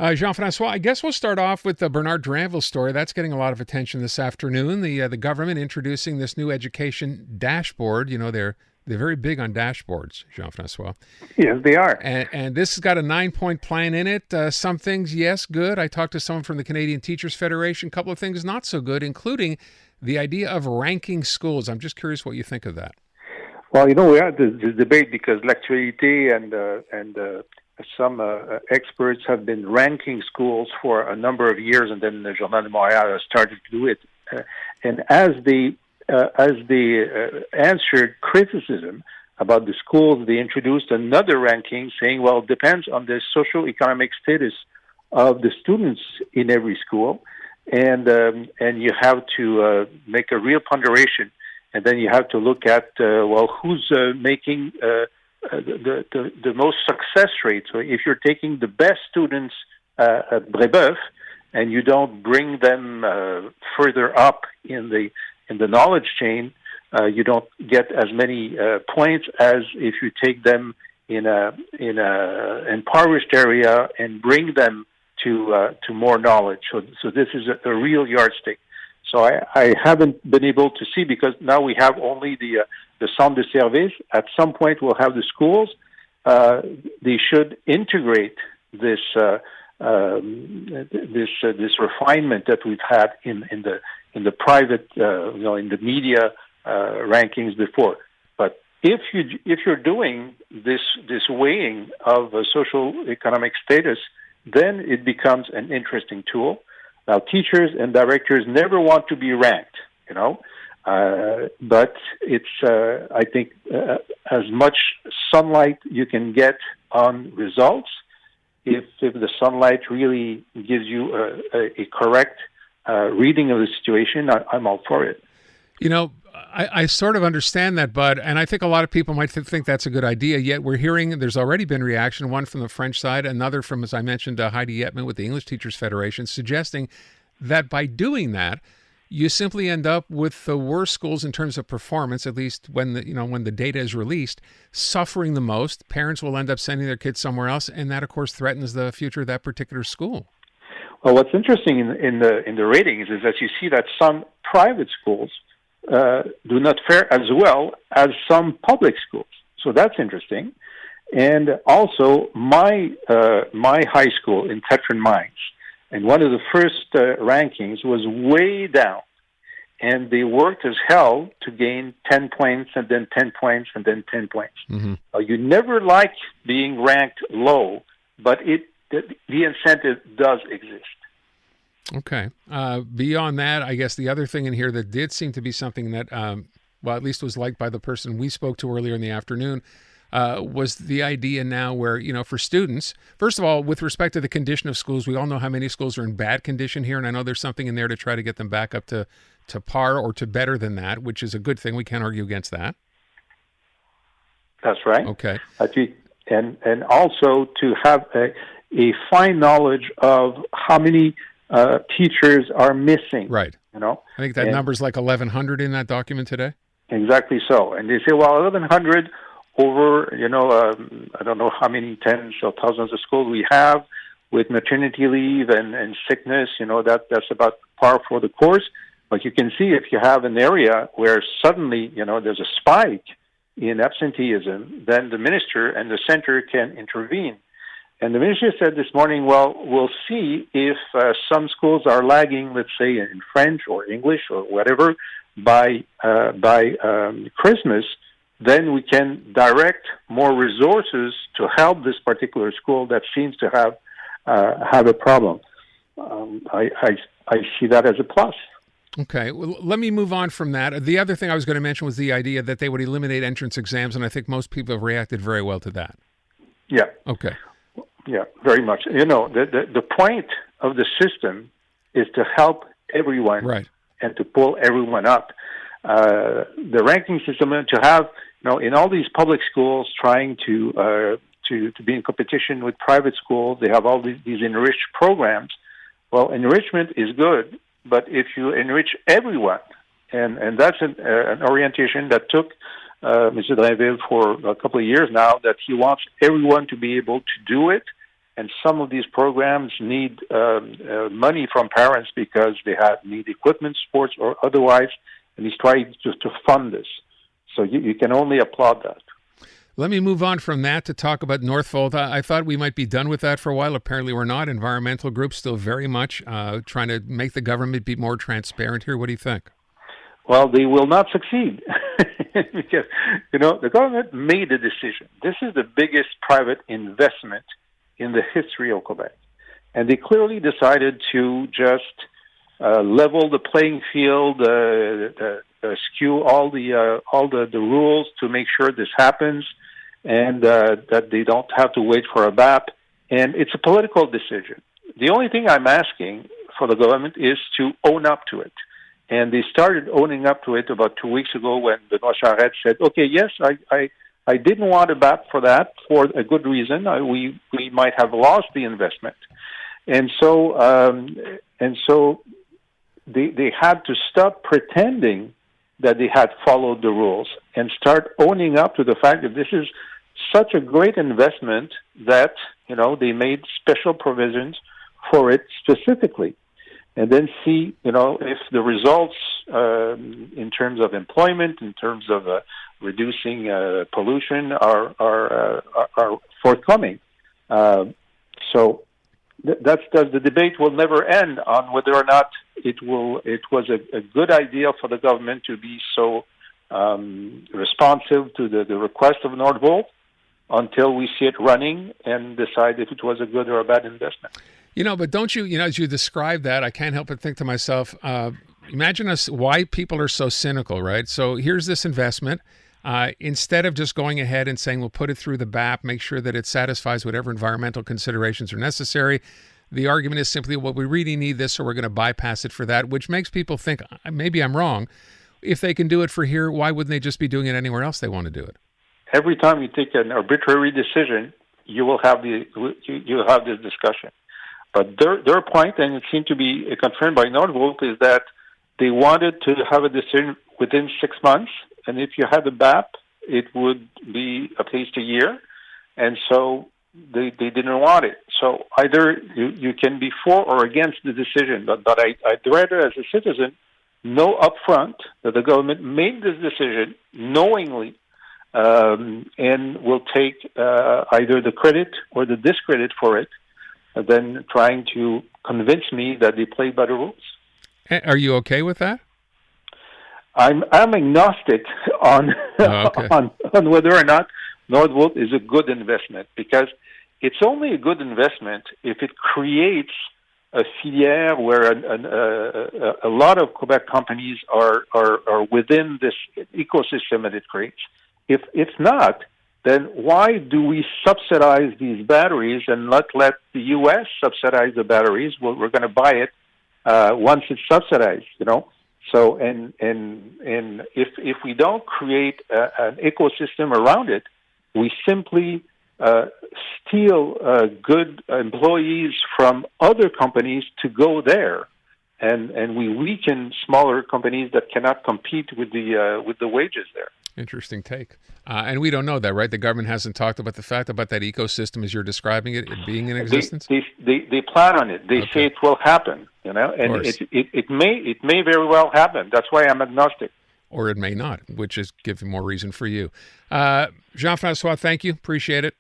Jean-François, I guess we'll start off with the Bernard Dranville story. That's getting a lot of attention this afternoon. The government introducing this new education dashboard. You know, they're very big on dashboards, Jean-François. Yes, they are. And this has got a 9-point plan in it. Some things, yes, good. I talked to someone from the Canadian Teachers Federation. A couple of things not so good, including the idea of ranking schools. I'm just curious what you think of that. Well, we had this debate because l'actualité and some experts have been ranking schools for a number of years, and then the Journal de Montréal has started to do it. And as they answered criticism about the schools, they introduced another ranking saying, well, it depends on the socio-economic status of the students in every school, and you have to make a real ponderation. And then you have to look at, who's making the most success rate. So if you're taking the best students at Brébeuf and you don't bring them further up in the knowledge chain, you don't get as many points as if you take them in a impoverished area and bring them to more knowledge. So this is a real yardstick. So I haven't been able to see, because now we have only the centre de service. At some point, we'll have the schools. They should integrate this refinement that we've had in the private, in the media rankings before. But if you're doing this weighing of social economic status, then it becomes an interesting tool. Now, teachers and directors never want to be ranked, but it's, I think, as much sunlight you can get on results. If the sunlight really gives you a correct reading of the situation, I'm all for it. I sort of understand that, Bud, and I think a lot of people might think that's a good idea, yet we're hearing there's already been reaction, one from the French side, another from, as I mentioned, Heidi Yetman with the English Teachers Federation, suggesting that by doing that, you simply end up with the worst schools in terms of performance, at least when the data is released, suffering the most. Parents will end up sending their kids somewhere else, and that, of course, threatens the future of that particular school. Well, what's interesting in the ratings is that you see that some private schools do not fare as well as some public schools. So that's interesting. And also, my high school in Tetrun Mines, and one of the first rankings was way down. And they worked as hell to gain 10 points and then 10 points and then 10 points. Mm-hmm. You never like being ranked low, but the incentive does exist. Okay. Beyond that, I guess the other thing in here that did seem to be something that, at least was liked by the person we spoke to earlier in the afternoon, was the idea now where, for students, first of all, with respect to the condition of schools, we all know how many schools are in bad condition here, and I know there's something in there to try to get them back up to par or to better than that, which is a good thing. We can't argue against that. That's right. Okay. And also to have a fine knowledge of how many teachers are missing. Right. I think that number's like 1,100 in that document today. Exactly so. And they say, 1,100 over, I don't know how many tens or thousands of schools we have with maternity leave and sickness, that's about par for the course. But you can see if you have an area where suddenly, there's a spike in absenteeism, then the minister and the center can intervene. And the minister said this morning, we'll see if some schools are lagging, let's say in French or English or whatever, by Christmas, then we can direct more resources to help this particular school that seems to have a problem. I see that as a plus. Okay, well, let me move on from that. The other thing I was going to mention was the idea that they would eliminate entrance exams, and I think most people have reacted very well to that. Yeah. Okay. Yeah, very much. The point of the system is to help everyone, right, and to pull everyone up. The ranking system, to have, in all these public schools trying to be in competition with private schools, they have all these enriched programs. Well, enrichment is good, but if you enrich everyone, and that's an orientation that took Mr. Dranville for a couple of years now, that he wants everyone to be able to do it, and some of these programs need money from parents because they need equipment, sports, or otherwise, and he's trying to fund this. So you can only applaud that. Let me move on from that to talk about Northvolt. I thought we might be done with that for a while. Apparently we're not. Environmental groups still very much trying to make the government be more transparent here. What do you think? Well, they will not succeed because, the government made a decision. This is the biggest private investment in the history of Quebec. And they clearly decided to just level the playing field, skew all the rules to make sure this happens, and that they don't have to wait for a BAP. And it's a political decision. The only thing I'm asking for the government is to own up to it. And they started owning up to it about 2 weeks ago when Benoit Charette said, okay, yes, I didn't want a BAP for that for a good reason. We might have lost the investment. And so they had to stop pretending that they had followed the rules and start owning up to the fact that this is such a great investment that, they made special provisions for it specifically. And then see, if the results in terms of employment, in terms of reducing pollution are forthcoming. So that's the debate will never end on whether or not it was a good idea for the government to be so responsive to the request of Northvolt until we see it running and decide if it was a good or a bad investment. But don't you, as you describe that, I can't help but think to myself, imagine why people are so cynical, right? So here's this investment. Instead of just going ahead and saying, we'll put it through the BAP, make sure that it satisfies whatever environmental considerations are necessary, the argument is simply, well, we really need this, so we're going to bypass it for that, which makes people think, maybe I'm wrong. If they can do it for here, why wouldn't they just be doing it anywhere else they want to do it? Every time you take an arbitrary decision, you will have this discussion. But their point, and it seemed to be confirmed by Northvolt, is that they wanted to have a decision within 6 months, and if you had a BAP, it would be at least a year, and so they didn't want it. So either you can be for or against the decision, but I'd rather, as a citizen, know upfront that the government made this decision knowingly, and will take either the credit or the discredit for it, than trying to convince me that they play by the rules. Are you okay with that? I'm agnostic on on whether or not Northvolt is a good investment, because it's only a good investment if it creates a filière where a lot of Quebec companies are within this ecosystem that it creates. If not, then why do we subsidize these batteries and not let the U.S. subsidize the batteries? Well, we're going to buy it once it's subsidized, So and if we don't create an ecosystem around it, we simply steal good employees from other companies to go there, and we weaken smaller companies that cannot compete with the wages there. Interesting take. And we don't know that, right? The government hasn't talked about the fact about that ecosystem as you're describing it being in existence? They plan on it. They say it will happen, and it may very well happen. That's why I'm agnostic. Or it may not, which is giving more reason for you. Jean-François, thank you. Appreciate it.